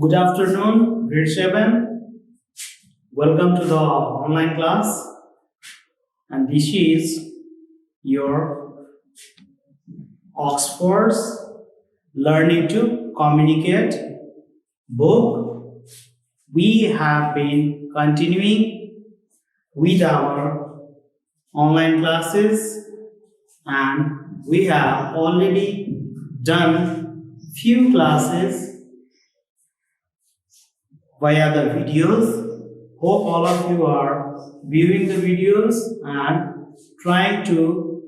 Good afternoon, grade 7. Welcome to the online class. And this is your Oxford's Learning to Communicate book. We have been continuing with our online classes and we have already done few classes via the videos. Hope all of you are viewing the videos and trying to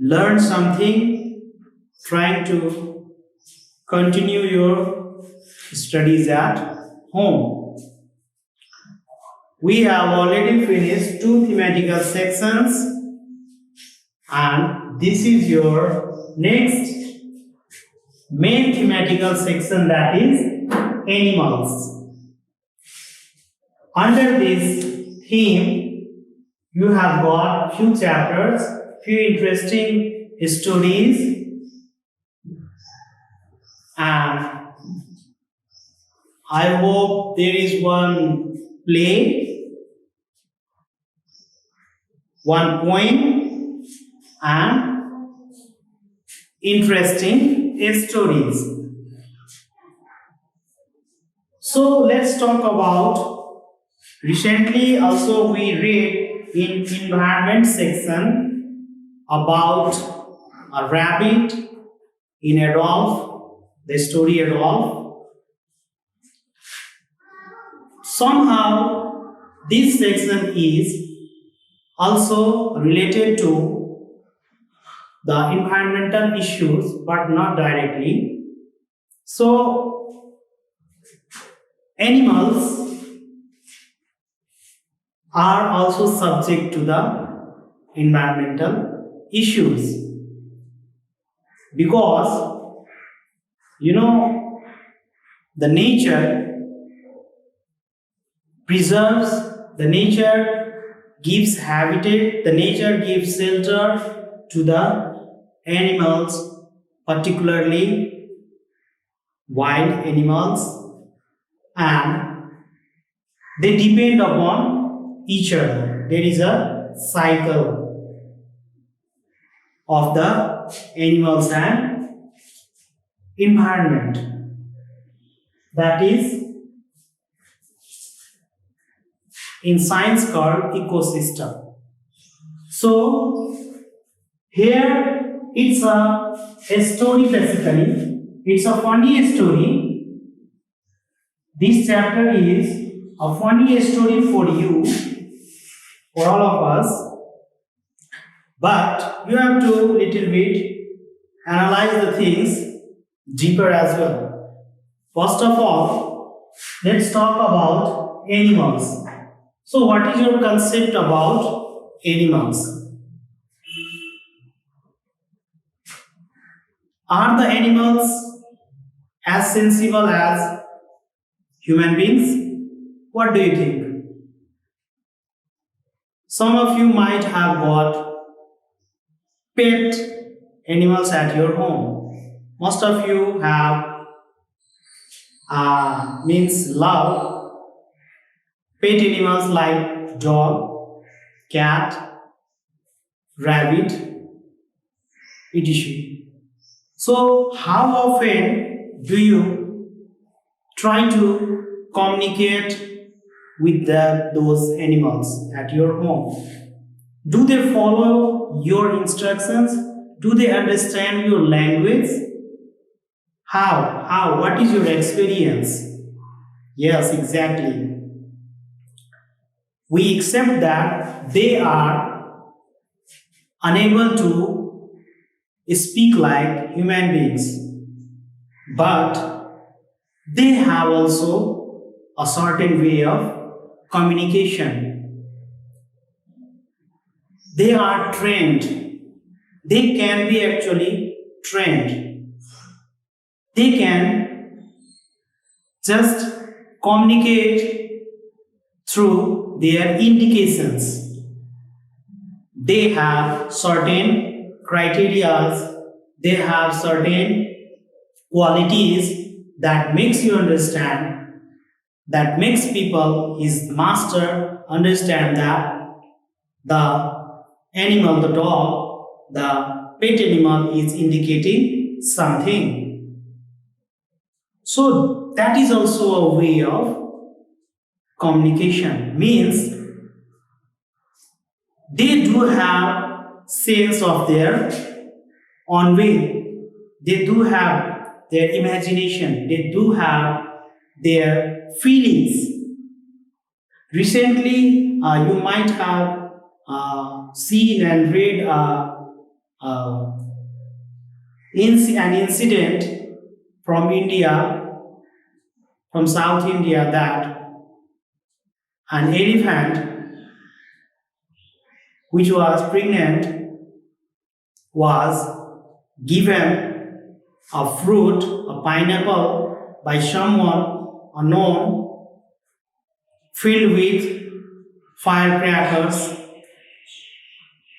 learn something, trying to continue your studies at home. We have already finished 2 thematical sections and this is your next main thematical section, that is animals. Under this theme, you have got few chapters, few interesting stories, and I hope there is one play, one poem, and interesting stories. So let's talk about, recently also we read in environment section about a rabbit in Adolf, the story Adolf. Somehow this section is also related to the environmental issues but not directly. So animals are also subject to the environmental issues because the nature preserves, the nature gives habitat, the nature gives shelter to the animals, particularly wild animals, and they depend upon each other. There is a cycle of the animals and environment, that is in science called ecosystem. So here it's a story, basically it's a funny story. This chapter is a funny story for you, for all of us, but you have to little bit analyze the things deeper as well. First of all, let's talk about animals. So what is your concept about animals? Are the animals as sensible as human beings? What do you think? Some of you might have got pet animals at your home. Most of you have love pet animals like dog, cat, rabbit, etc. So how often do you try to communicate with those animals at your home? Do they follow your instructions? Do they understand your language? How? What is your experience? Yes, exactly. We accept that they are unable to speak like human beings, but they have also a certain way of communication. They are trained. They can be actually trained. They can just communicate through their indications. They have certain criteria, they have certain qualities that makes you understand, that makes people, his master, understand that the animal, the dog, the pet animal is indicating something. So that is also a way of communication. Means they do have sense of their own way. They do have their imagination. They do have their feelings. Recently, you might have seen and read an incident from India, from South India, that an elephant which was pregnant was given a fruit, a pineapple, by someone unknown, filled with firecrackers,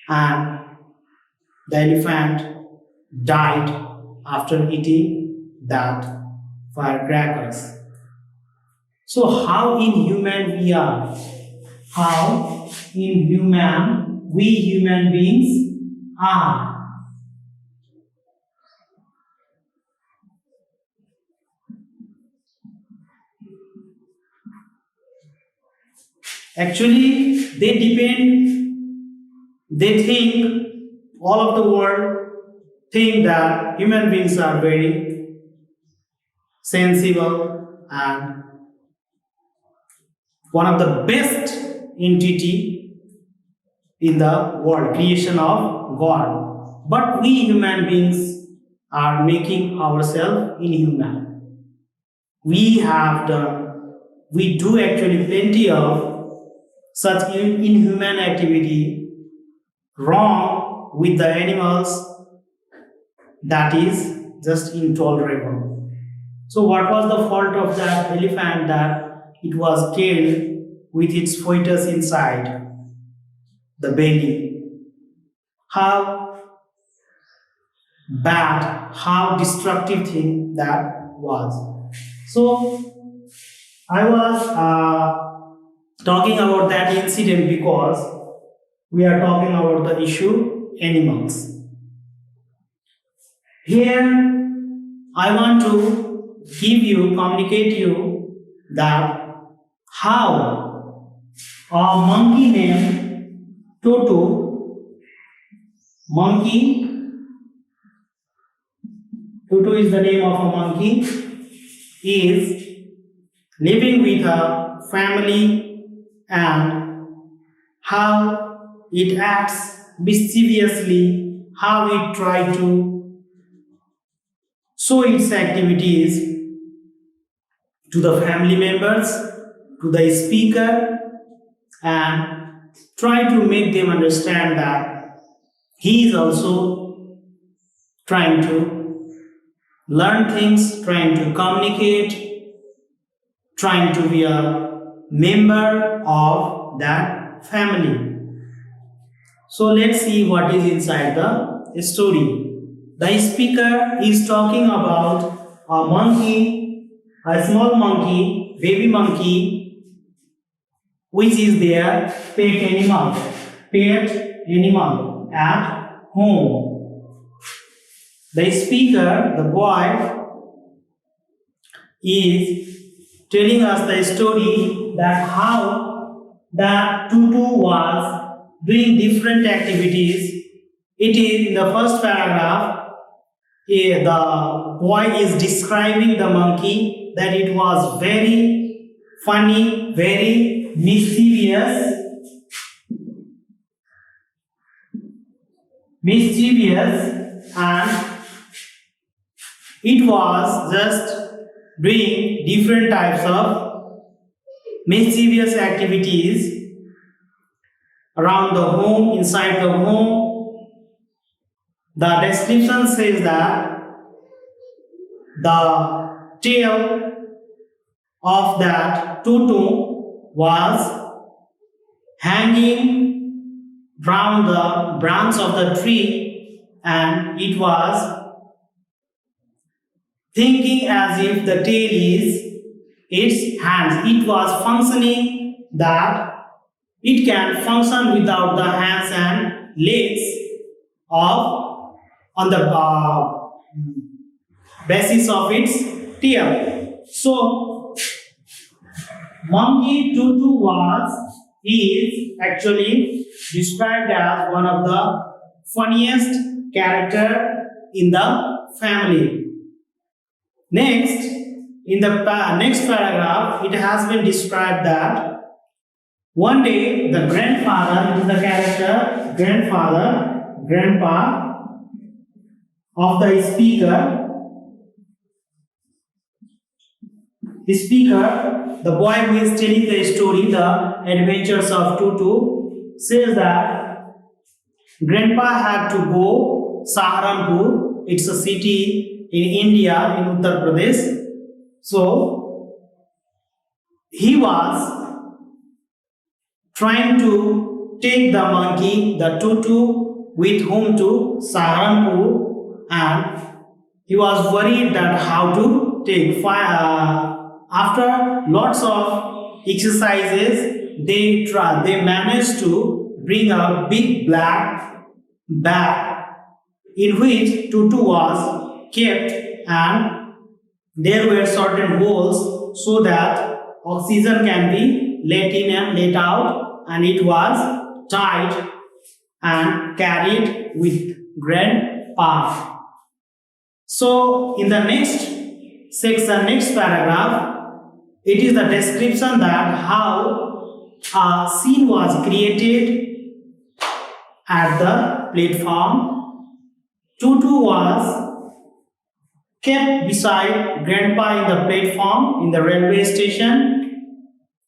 and the elephant died after eating that firecrackers. So how inhuman we are, how inhuman we human beings are. Actually, they think, all of the world think that human beings are very sensible and one of the best entity in the world, creation of God. But we human beings are making ourselves inhuman. We do actually plenty of such inhuman activity wrong with the animals, that is just intolerable. So what was the fault of that elephant, that it was killed with its fetus inside the belly? How bad, how destructive thing that was. So I was talking about that incident because we are talking about the issue animals. Here I want to communicate you that how a monkey named Toto, Toto is the name of a monkey, is living with a family, and how it acts mischievously, how it tries to show its activities to the family members, to the speaker, and try to make them understand that he is also trying to learn things, trying to communicate, trying to be a member of that family. So let's see what is inside the story. The speaker is talking about a monkey, a small monkey, baby monkey, which is their pet animal at home. The speaker, the boy, is telling us the story that how that Tutu was doing different activities. It is in the first paragraph, the boy is describing the monkey that it was very funny, very mischievous, and it was just doing different types of mischievous activities around the home, inside the home. The description says that the tail of that tutu was hanging round the branch of the tree, and it was thinking as if the tail is its hands. It was functioning that it can function without the hands and legs of on the basis of its tail. So monkey Tutu is actually described as one of the funniest character in the family. Next, in the next paragraph, it has been described that one day the grandfather is the character, grandpa of the speaker. The speaker, the boy who is telling the story, the adventures of Tutu, says that grandpa had to go Saharanpur. It's a city in India, in Uttar Pradesh. So he was trying to take the monkey, the Tutu, with whom to Saharanpur, and he was worried that how to take fire. After lots of exercises, they managed to bring a big black bag in which Tutu was kept, and there were certain holes so that oxygen can be let in and let out, and it was tied and carried with grandpa. So in the next section, next paragraph, it is the description that how a scene was created at the platform. Tutu was kept beside grandpa in the platform in the railway station,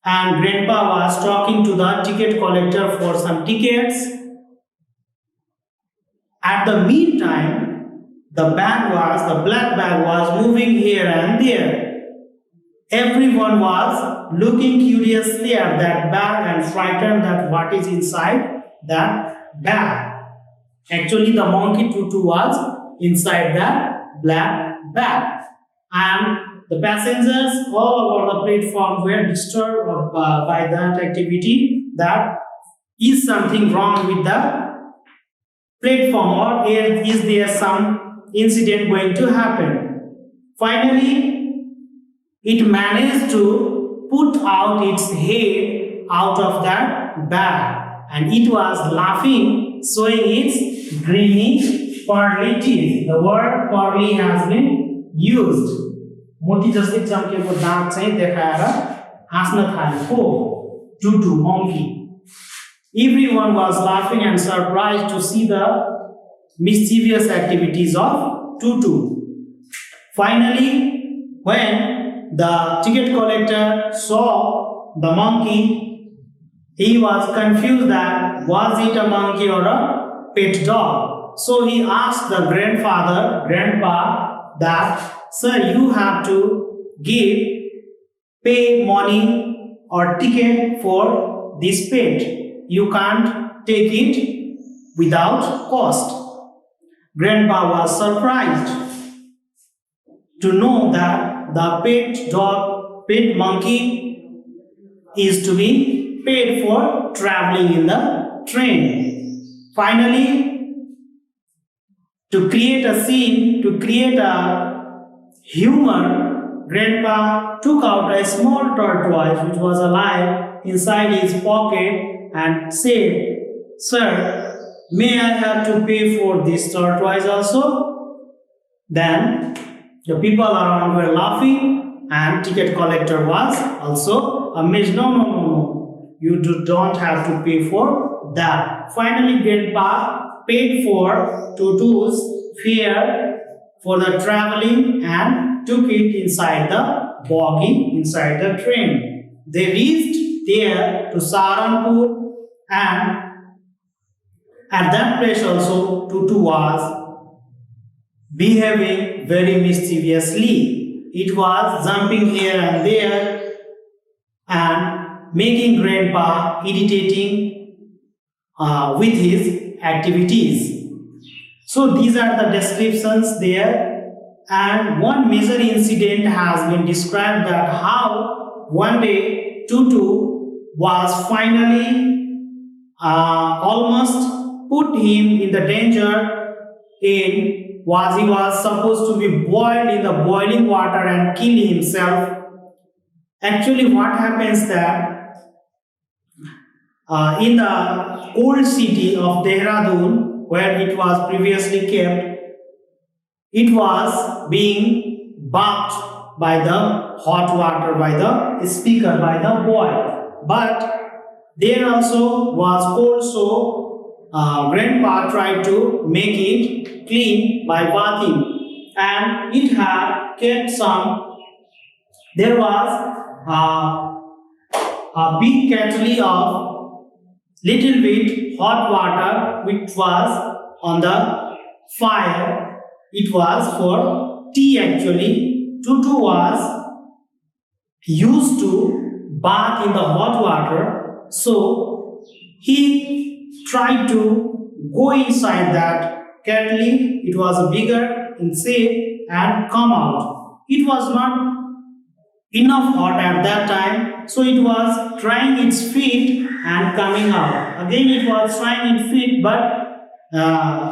and grandpa was talking to the ticket collector for some tickets. At the meantime, the black bag was moving here and there. Everyone was looking curiously at that bag and frightened that what is inside that bag. Actually, the monkey Tutu was inside that black bag, and the passengers all over the platform were disturbed by that activity. That is something wrong with the platform, or is there some incident going to happen? Finally, it managed to put out its head out of that bag, and it was laughing, showing its grimy pearly teeth. The word pearly has been used. मोती जस्तै चम्केको दाँत चाहिँ देखाएर हाँस्न थालेको Tutu, monkey. Everyone was laughing and surprised to see the mischievous activities of Tutu. Finally, when the ticket collector saw the monkey, he was confused that was it a monkey or a pet dog. So he asked the grandpa, that, sir, you have to pay money or ticket for this pet. You can't take it without cost. Grandpa was surprised to know that the pet monkey is to be paid for traveling in the train. Finally, to create a scene, to create a humor, Grandpa took out a small tortoise which was alive inside his pocket and said, sir, may I have to pay for this tortoise also? Then the people around were laughing, and ticket collector was also amazed. No. You don't have to pay for that. Finally, Grandpa paid for Tutu's fare for the traveling and took it inside the bogie, inside the train. They reached there to Saharanpur, and at that place also Tutu was behaving very mischievously. It was jumping here and there and making Grandpa irritating with his activities. So these are the descriptions there, And one major incident has been described, that how one day Tutu was finally almost put him in the danger in was he was supposed to be boiled in the boiling water and kill himself. Actually, what happens that in the old city of Dehradun, where it was previously kept, it was being bathed by the hot water, by the speaker, by the boil. But there also was cold, so grandpa tried to make it clean by bathing, and it had kept some. There was a big kettle of little bit hot water which was on the fire. It was for tea actually. Tutu was used to bath in the hot water, so he tried to go inside that kettle. It was bigger in shape and come out. It was not enough hot at that time, so it was trying its feet and coming out. Again it was trying its feet, but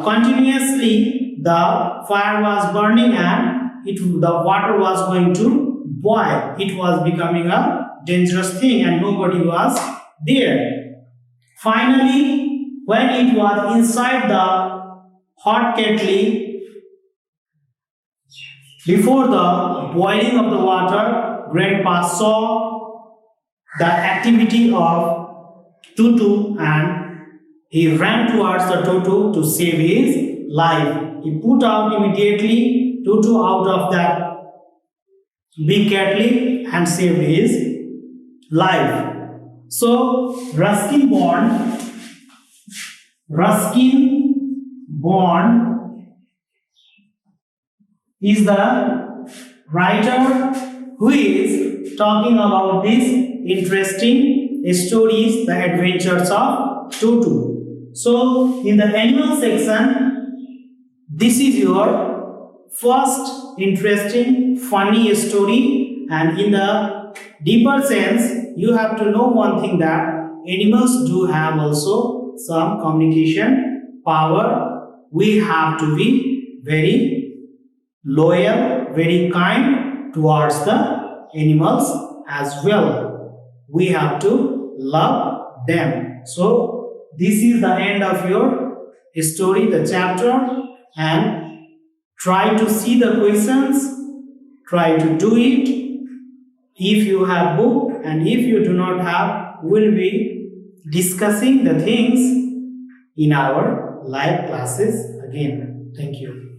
continuously the fire was burning and the water was going to boil. It was becoming a dangerous thing and nobody was there. Finally, when it was inside the hot kettle, before the boiling of the water, grandpa saw the activity of Tutu and he ran towards the Toto to save his life. He put out immediately Tutu out of that big kettle and saved his life. So Ruskin Bond is the writer who is talking about these interesting stories, the adventures of Toto. So in the animal section, this is your first interesting funny story, and in the deeper sense you have to know one thing, that animals do have also some communication power. We have to be very loyal, very kind towards the animals as well. We have to love them. So this is the end of your story, the chapter, and try to see the questions, try to do it. If you have book and if you do not have, we'll be discussing the things in our live classes again. Thank you.